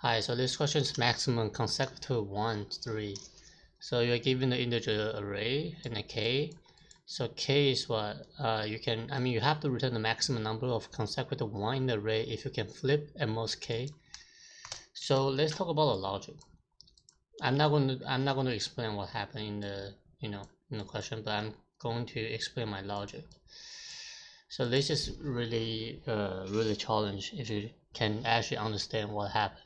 Hi, so this question is maximum consecutive 1, 3. So you're given the integer array and a k. So k is what you have to return the maximum number of consecutive 1 in the array if you can flip at most k. So let's talk about the logic. I'm not going to explain what happened in the in the question, but I'm going to explain my logic. So this is really really challenge if you can actually understand what happened.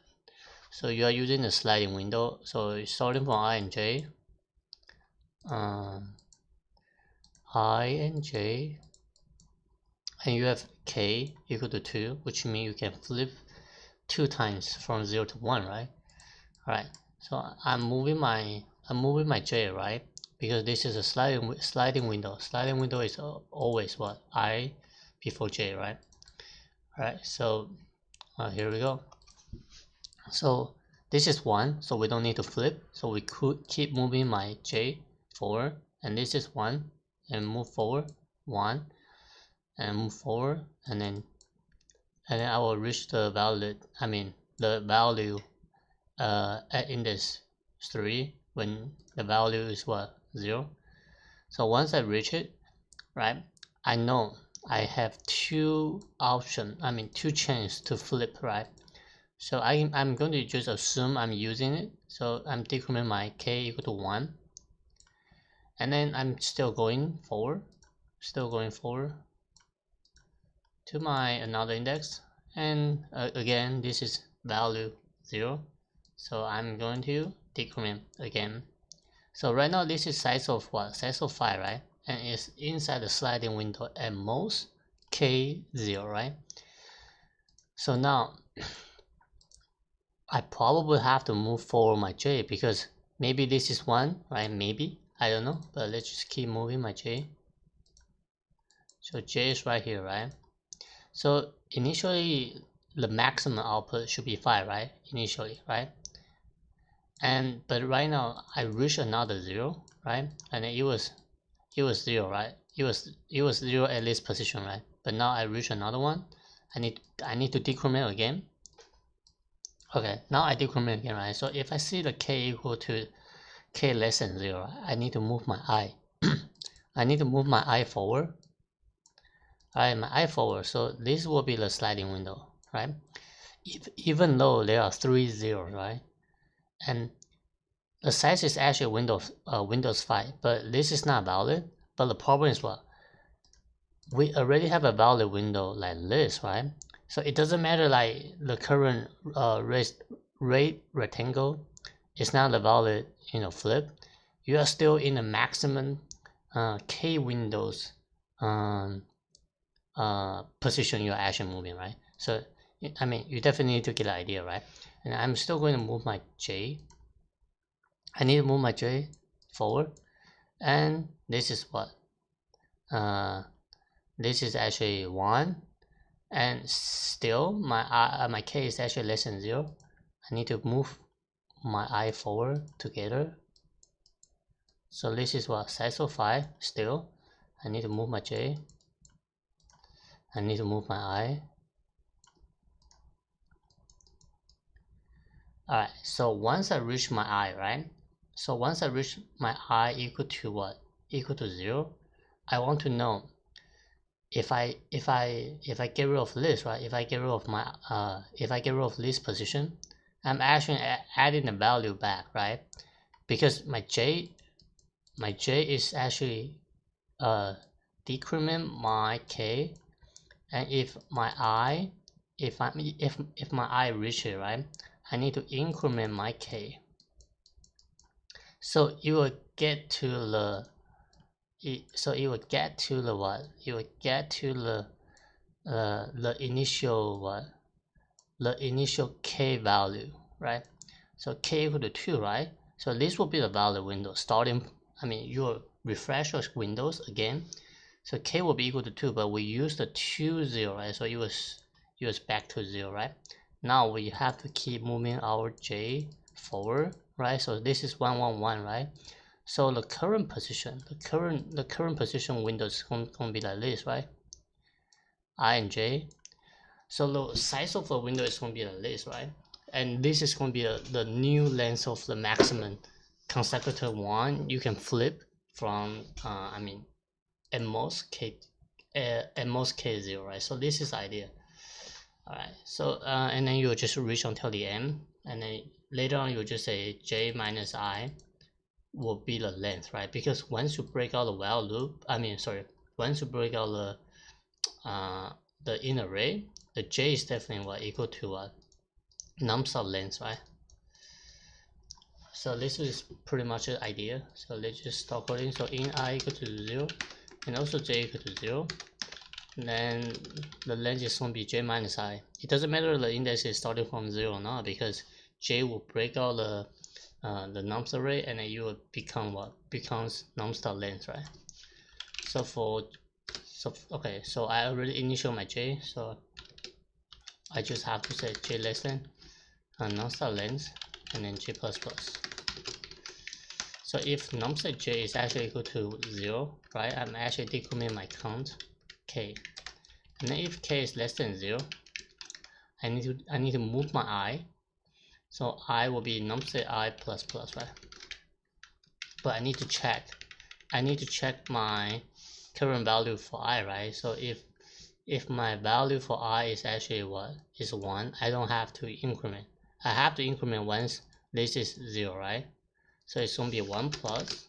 So you are using the sliding window. So starting from I and j, I and j, and you have k equal to 2, which means you can flip 2 times from 0 to 1, right? All right. So I'm moving my j, right? Because this is a sliding window. Sliding window is always what? I before j, right? All right. So here we go. So this is 1, so we don't need to flip. So we could keep moving my j forward, and this is 1, and move forward 1, and move forward, and then I will reach the value. The value at index 3 when the value is what, 0. So once I reach it, right, I know I have two chances to flip, right? So I'm going to just assume I'm using it. So I'm decrementing my k equal to 1. And then I'm still going forward to my another index. And again, this is value 0. So I'm going to decrement again. So right now this is size of what? Size of 5, right? And it's inside the sliding window at most k0, right? So now I probably have to move forward my j because maybe this is 1, right? Maybe, I don't know, but let's just keep moving my j. So j is right here, right? So initially the maximum output should be 5, right? Initially, right? But right now I reached another 0, right? And it was 0, right? It was 0 at this position, right? But now I reach another one. I need to decrement again. Okay, now I decrement again, right? So if I see the k equal to k less than 0, I need to move my I. I need to move my I forward. Alright, my I forward. So this will be the sliding window, right? Even though there are 3 zeros, right? And the size is actually Windows 5, but this is not valid. But the problem is what? We already have a valid window like this, right? So it doesn't matter like the current rate rectangle is not a valid flip. You are still in the maximum k windows position you're actually moving, right? So you definitely need to get the idea, right? And I'm still going to move my j. I need to move my j forward, and this is what this is actually 1, and still my k is actually less than 0. I need to move my I forward together. So this is what, size of 5. Still I need to move my j. I need to move my I. Alright, so once I reach my I, right? So once I reach my I equal to what? Equal to 0, I want to know if I get rid of this, right? If I get rid of my if I get rid of this position, I'm actually adding the value back, right? Because my j is actually decrement my k, and if my I if my I reach it, right, I need to increment my k. So you will get to the what? You will get to the initial what? The initial k value, right? So k equal to 2, right? So this will be the valid window starting. You will refresh your windows again. So k will be equal to 2, but we use the 2 0, right? So it was back to 0, right? Now we have to keep moving our j forward, right? So this is 1 1 1, right? So the current position, the current position window is going to be like this, right? I and j. So the size of the window is going to be like this, right? and this is going to be the new length of the maximum consecutive one you can flip from I mean at most k0, right? So this is the idea. All right, so and then you'll just reach until the end, and then later on you'll just say j minus I will be the length, right? Because once you break out the while loop, once you break out the inner array, the j is definitely what equal to what nums of length, right? So this is pretty much the idea. So let's just start coding. So in I equal to 0 and also j equal to 0, and then the length is going to be j minus I. It doesn't matter the index is starting from 0 or not, because j will break out the nums array, and then you will become what becomes nums.length, right? Okay, so I already initial my j, so I just have to say j less than nums.length and then j plus plus. So if nums j is actually equal to 0, right, I'm actually decrementing my count k, and then if k is less than 0, I need to move my I, so I will be nums I plus plus, right? But I need to check my current value for I, right? So if my value for I is actually what is 1, I don't have to increment. I have to increment once this is 0, right? So it's going to be 1 plus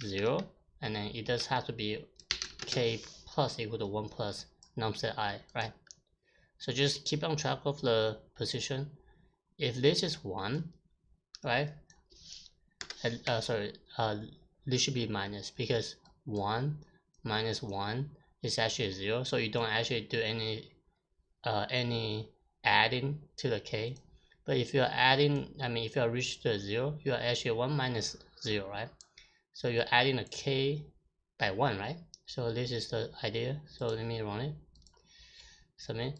0, and then it does have to be k plus equal to 1 plus nums I, right? So just keep on track of the position. If this is 1, right? This should be minus, because 1 minus 1 is actually 0, so you don't actually do any adding to the k. But if you're adding, if you reach to 0, you are actually 1 minus 0, right? So you're adding a k by 1, right? So this is the idea. So let me run it. Submit.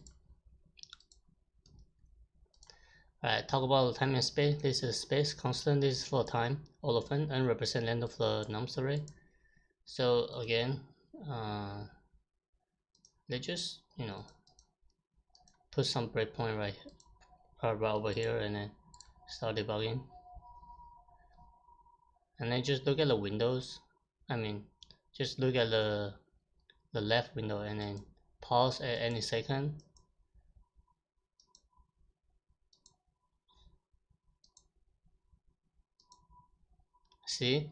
Alright, talk about the time and space. This is space constant. This is for time. All of n represent length of the nums array. So again, let's just put some breakpoint right over here, and then start debugging. And then just look at the windows. Just look at the left window, and then pause at any second. See,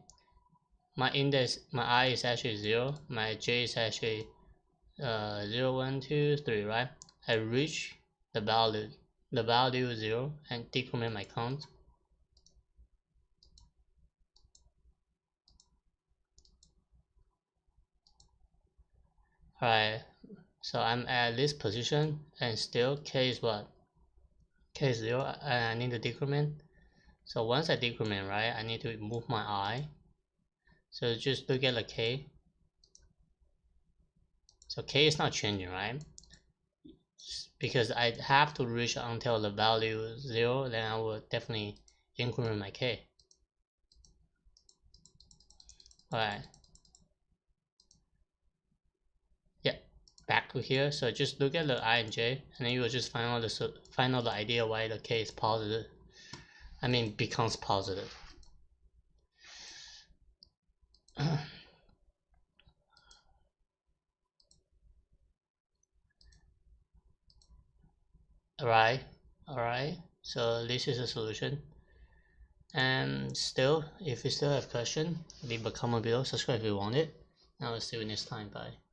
my index, my I is actually 0, my j is actually 0, 1, 2, 3, right? I reach the value 0 and decrement my count. Alright, so I'm at this position, and still k is what? K is 0, and I need to decrement. So once I decrement, right, I need to move my I. So just look at the k. So k is not changing, right? Because I have to reach until the value 0, then I will definitely increment my k. Alright. Yeah, back to here. So just look at the I and j, and then you will just find out the idea why the k is positive. Becomes positive. Alright. So this is a solution. And still, if you still have question, leave a comment below, subscribe if you want it. And I will see you next time. Bye.